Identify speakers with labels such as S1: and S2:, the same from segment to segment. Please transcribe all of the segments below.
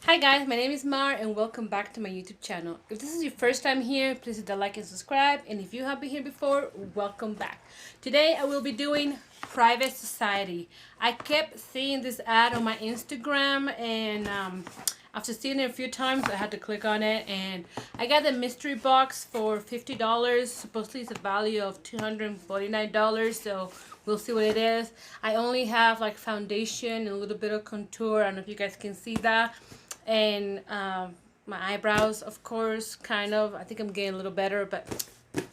S1: Hi guys, my name is Mar and welcome back to my YouTube channel. If this is your first time here, please hit the like and subscribe, and if you have been here before, welcome back. Today I will be doing Private Society. I kept seeing this ad on my Instagram, and after seeing it a few times I had to click on it, and I got the mystery box for $50. Supposedly it's a value of $249, so we'll see what it is. I only have like foundation and a little bit of contour. I don't know if you guys can see that, and my eyebrows, of course, kind of. I think I'm getting a little better, but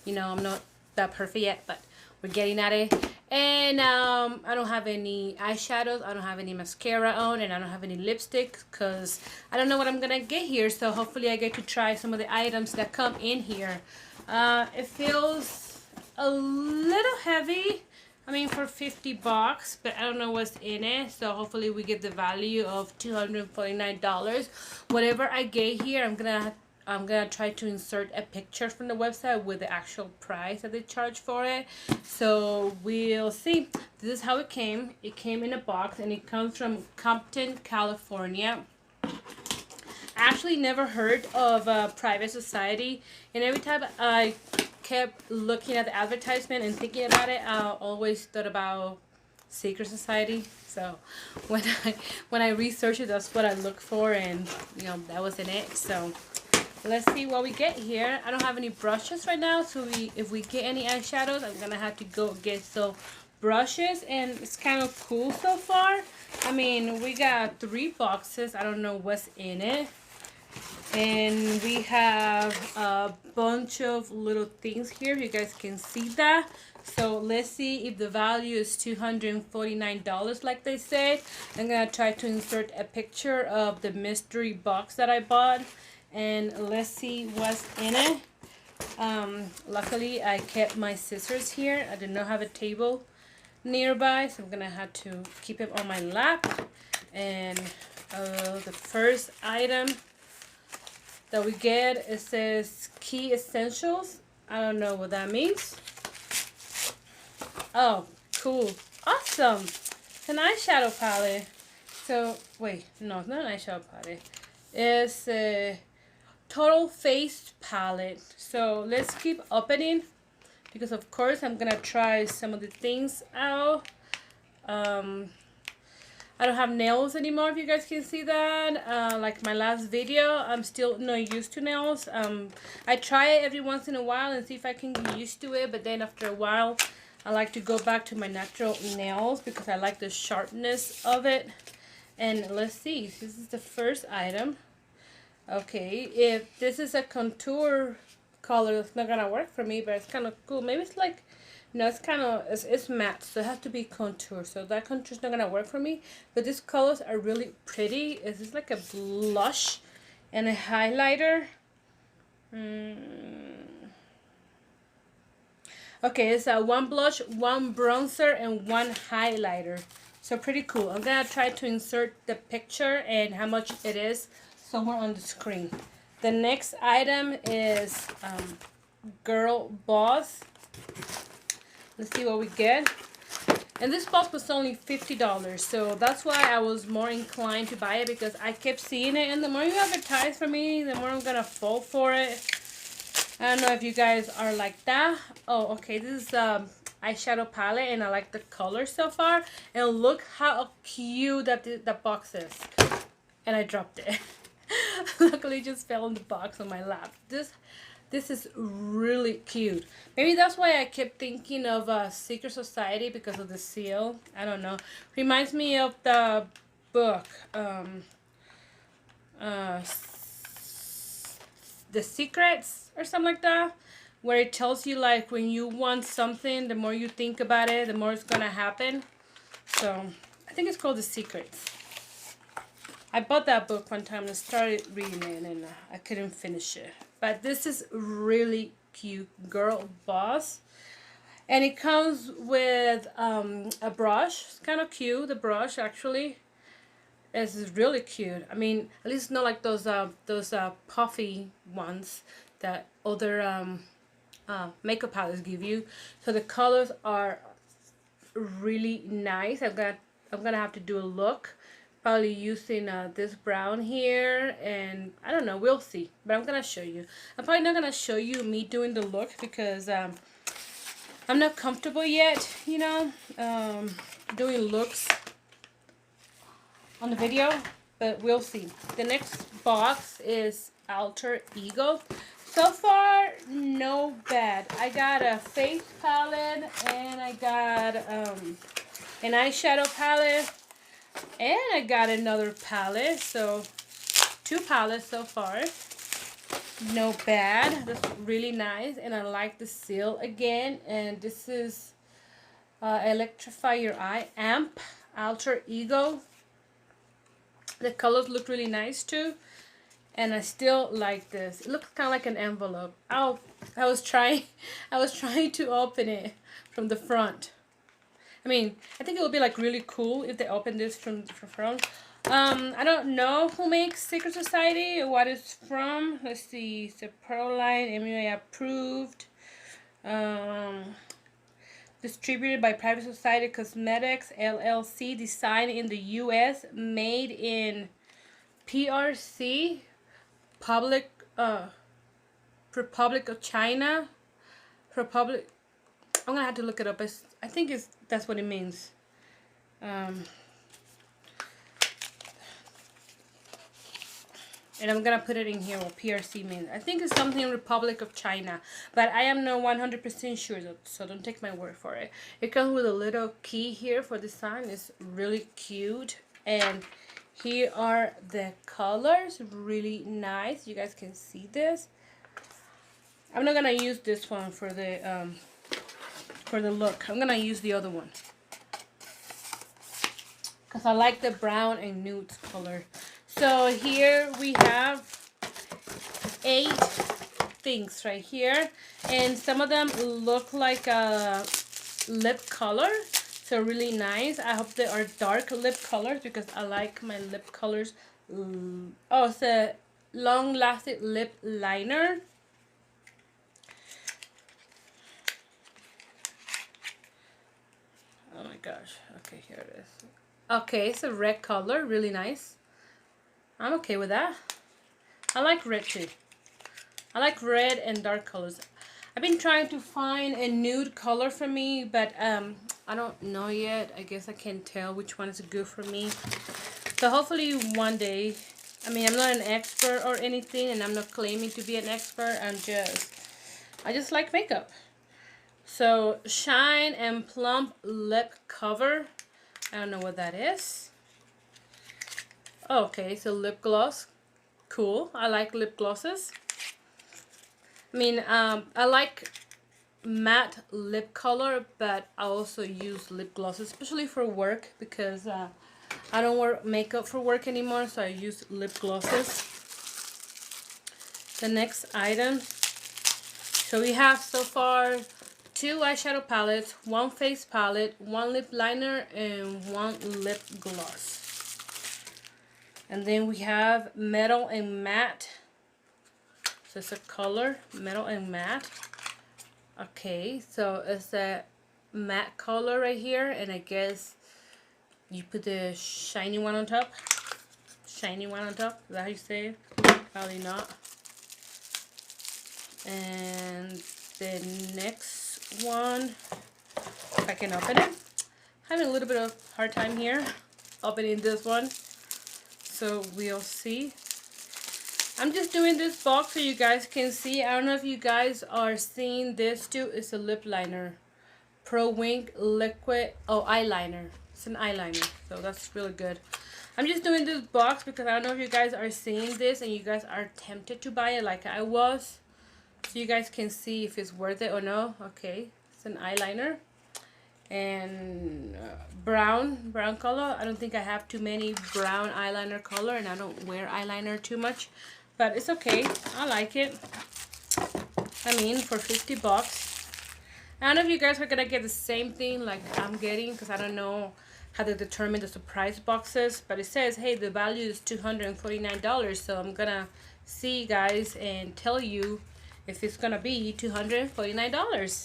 S1: I'm not that perfect yet, but we're getting at it. And I don't have any eyeshadows, I don't have any mascara on, and I don't have any lipstick because I don't know what I'm gonna get here. So hopefully I get to try some of the items that come in here. It feels a little heavy, I mean, for 50 bucks, but I don't know what's in it. So hopefully we get the value of $249. Whatever I get here, I'm gonna try to insert a picture from the website with the actual price that they charge for it. So we'll see. This is how it came. It came in a box, and it comes from Compton, California. I actually never heard of Private Society, and every time I kept looking at the advertisement and thinking about it, I always thought about Secret Society. So when I researched it, that's what I look for, and that wasn't it. So let's see what we get here. I don't have any brushes right now, so if we get any eyeshadows, I'm gonna have to go get some brushes, and it's kind of cool so far. I mean, we got 3 boxes. I don't know what's in it. And we have a bunch of little things here. You guys can see that. So let's see if the value is $249 like they said. I'm gonna try to insert a picture of the mystery box that I bought, and let's see what's in it. Luckily I kept my scissors here. I did not have a table nearby, so I'm gonna have to keep it on my lap. And the first item that we get, it says Key Essentials. I don't know what that means. Oh, cool. Awesome. It's an eyeshadow palette. So, wait, no, it's not an eyeshadow palette. It's a total face palette. So, let's keep opening, because of course I'm gonna try some of the things out. I don't have nails anymore, if you guys can see that. Like my last video, I'm still not used to nails. I try it every once in a while and see if I can get used to it, but then after a while I like to go back to my natural nails because I like the sharpness of it. And let's see, this is the first item. Okay, if this is a contour color, it's not gonna work for me, but it's kind of cool. Maybe it's like, no, it's kind of, it's matte, so it has to be contour. So that contour is not gonna work for me. But these colors are really pretty. Is this like a blush and a highlighter? Okay, it's a 1 blush, 1 bronzer, and 1 highlighter. So pretty cool. I'm gonna try to insert the picture and how much it is somewhere on the screen. The next item is Girl Boss. Let's see what we get. And this box was only $50, so that's why I was more inclined to buy it, because I kept seeing it, and the more you advertise for me, the more I'm gonna fall for it. I don't know if you guys are like that. Oh, okay, this is eyeshadow palette, and I like the color so far. And look how cute that box is. And I dropped it. Luckily, it just fell in the box on my lap. This is really cute. Maybe that's why I kept thinking of Secret Society, because of the seal. I don't know. Reminds me of the book, The Secrets or something like that, where it tells you like when you want something, the more you think about it, the more it's gonna happen. So I think it's called The Secrets. I bought that book one time and started reading it, and I couldn't finish it. But this is really cute. Girl Boss. And it comes with a brush. It's kind of cute, the brush, actually. It's really cute. I mean, at least not like those puffy ones that other makeup palettes give you. So the colors are really nice. I'm gonna have to do a look, probably using this brown here, and I don't know, we'll see, but I'm gonna show you. I'm probably not gonna show you me doing the look because I'm not comfortable yet, you know, doing looks on the video, but we'll see. The next box is Alter Ego. So far, no bad. I got a face palette, and I got an eyeshadow palette, and I got another palette. So 2 palettes so far. No bad. That's really nice, and I like the seal again. And this is Electrify Your Eye Amp Alter Ego. The colors look really nice too, and I still like this. It looks kind of like an envelope. I was trying to open it from the front. I mean, I think it would be like really cool if they open this from the front. I don't know who makes Secret Society or what it's from. Let's see. It's a Pearline, MUA approved. Distributed by Private Society Cosmetics LLC. Designed in the U.S. Made in PRC, Republic of China. Republic. I'm gonna have to look it up. I think that's what it means. And I'm gonna put it in here what PRC means. I think it's something Republic of China, but I am not 100% sure, so don't take my word for it. It comes with a little key here for the sign. It's really cute, and here are the colors. Really nice. You guys can see this. I'm not gonna use this one for the look. I'm gonna use the other one because I like the brown and nude color. So here we have 8 things right here, and some of them look like a lip color, so really nice. I hope they are dark lip colors because I like my lip colors. Oh, it's a long-lasting lip liner. Oh my gosh. Okay, here it is. Okay, it's a red color, really nice. I'm okay with that. I like red too. I like red and dark colors. I've been trying to find a nude color for me, but I don't know yet. I guess I can't tell which one is good for me. So hopefully one day, I mean, I'm not an expert or anything, and I'm not claiming to be an expert. I just like makeup. So Shine and Plump Lip Cover. I don't know what that is. Okay, so lip gloss. Cool. I like lip glosses. I mean, I like matte lip color, but I also use lip glosses, especially for work, because I don't wear makeup for work anymore, so I use lip glosses. The next item. So we have so far 2 eyeshadow palettes, 1 face palette, 1 lip liner, and 1 lip gloss. And then we have Metal and Matte. So it's a color, Metal and Matte. Okay, so it's a matte color right here, and I guess you put the shiny one on top. Shiny one on top, is that how you say it? Probably not. And the next one, if I can open it. Having a little bit of hard time here opening this one. So we'll see. I'm just doing this box so you guys can see. I don't know if you guys are seeing this too. It's a lip liner. Pro Wink Liquid. Oh, eyeliner. It's an eyeliner. So that's really good. I'm just doing this box because I don't know if you guys are seeing this and you guys are tempted to buy it like I was. So you guys can see if it's worth it or no. Okay. It's an eyeliner. And brown color. I don't think I have too many brown eyeliner color, and I don't wear eyeliner too much, but it's okay. I like it. I mean, for 50 bucks. I don't know if you guys are gonna get the same thing like I'm getting, because I don't know how to determine the surprise boxes, but it says, hey, the value is $249, so I'm gonna see, guys, and tell you if it's gonna be $249.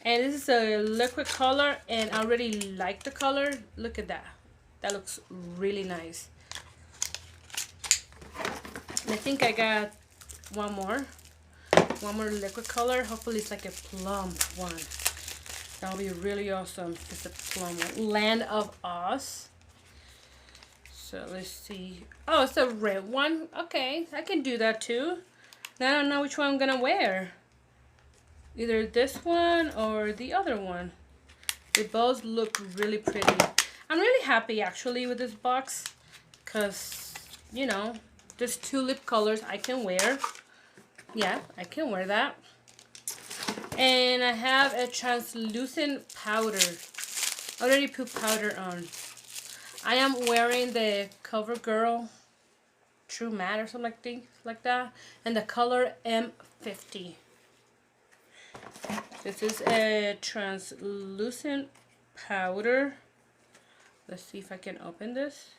S1: And this is a liquid color, and I already like the color. Look at that. That looks really nice. And I think I got one more liquid color. Hopefully it's like a plum one. That'll be really awesome. It's a plum one. Land of Oz. So let's see. Oh, it's a red one. Okay, I can do that too. Now I don't know which one I'm gonna wear. Either this one or the other one. They both look really pretty. I'm really happy actually with this box because, you know, there's 2 lip colors I can wear. Yeah, I can wear that. And I have a translucent powder. I already put powder on. I am wearing the CoverGirl True Matte or something like that. And the color M50. This is a translucent powder. Let's see if I can open this.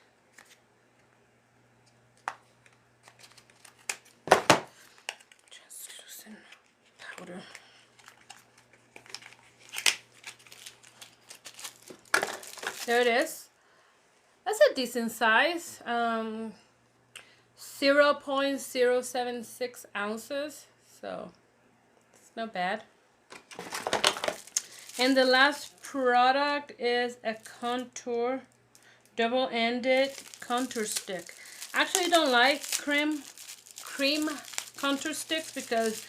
S1: Translucent powder. There it is. That's a decent size. 0.076 ounces. So it's not bad. And the last product is a contour, double-ended contour stick. Actually, I don't like cream contour sticks because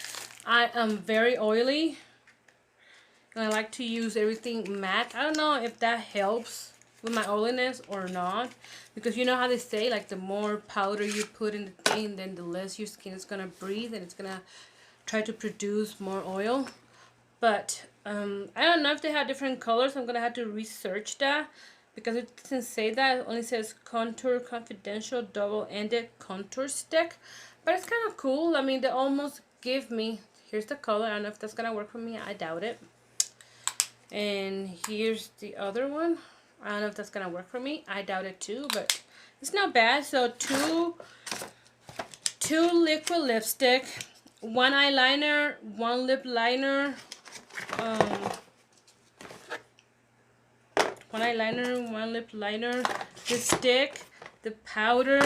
S1: I am very oily. And I like to use everything matte. I don't know if that helps with my oiliness or not. Because you know how they say, like, the more powder you put in the thing, then the less your skin is going to breathe. And it's going to try to produce more oil. But I don't know if they have different colors. I'm going to have to research that. Because it doesn't say that. It only says Contour Confidential Double-Ended Contour Stick. But it's kind of cool. I mean, they almost give me... Here's the color. I don't know if that's going to work for me. I doubt it. And here's the other one. I don't know if that's going to work for me. I doubt it too. But it's not bad. So two liquid lipstick. 1 eyeliner. 1 lip liner. 1 eyeliner, 1 lip liner, the stick, the powder,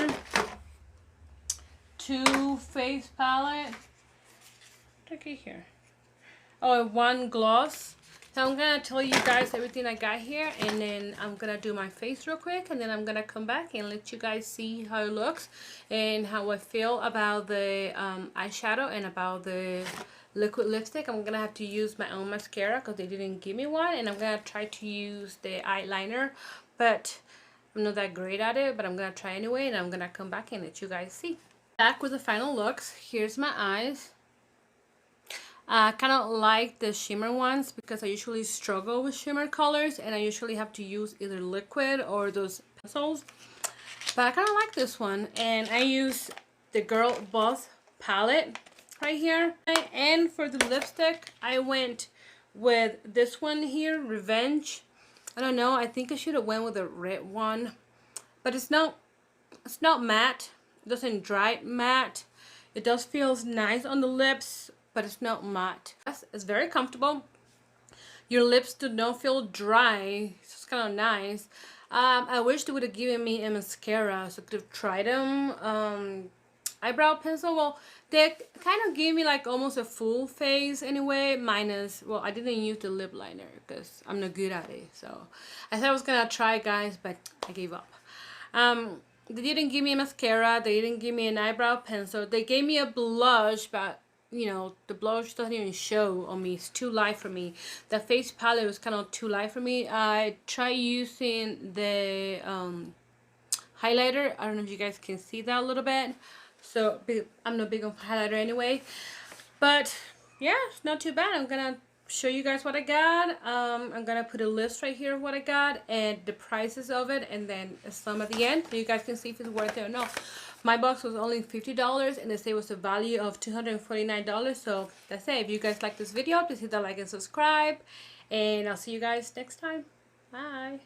S1: 2 face palette. Look at here. Oh, 1 gloss. So I'm gonna tell you guys everything I got here, and then I'm gonna do my face real quick, and then I'm gonna come back and let you guys see how it looks and how I feel about the eyeshadow and about the liquid lipstick. I'm gonna have to use my own mascara because they didn't give me one, and I'm gonna try to use the eyeliner, but I'm not that great at it, but I'm gonna try anyway, and I'm gonna come back and let you guys see. Back with the final looks. Here's my eyes. I kind of like the shimmer ones because I usually struggle with shimmer colors, and I usually have to use either liquid or those pencils, but I kind of like this one. And I use the Girl Boss palette right here. And for the lipstick, I went with this one here, Revenge. I don't know, I think I should have went with a red one, but it's not matte. It doesn't dry matte. It does feels nice on the lips, but it's not matte. It's very comfortable. Your lips do not feel dry. It's kind of nice. I wish they would have given me a mascara so I could have tried them. Eyebrow pencil, well, they kind of gave me like almost a full face anyway, minus, well, I didn't use the lip liner because I'm not good at it. So I thought I was gonna try, guys, but I gave up. They didn't give me a mascara. They didn't give me an eyebrow pencil. They gave me a blush, but you know, the blush doesn't even show on me. It's too light for me. The face palette was kind of too light for me. I tried using the highlighter. I don't know if you guys can see that a little bit. So I'm not big on highlighter anyway. But yeah, it's not too bad. I'm gonna show you guys what I got. I'm gonna put a list right here of what I got and the prices of it, and then a sum at the end so you guys can see if it's worth it or not. My box was only $50 and they say it was a value of $249. So that's it. If you guys like this video, please hit the like and subscribe, and I'll see you guys next time. Bye.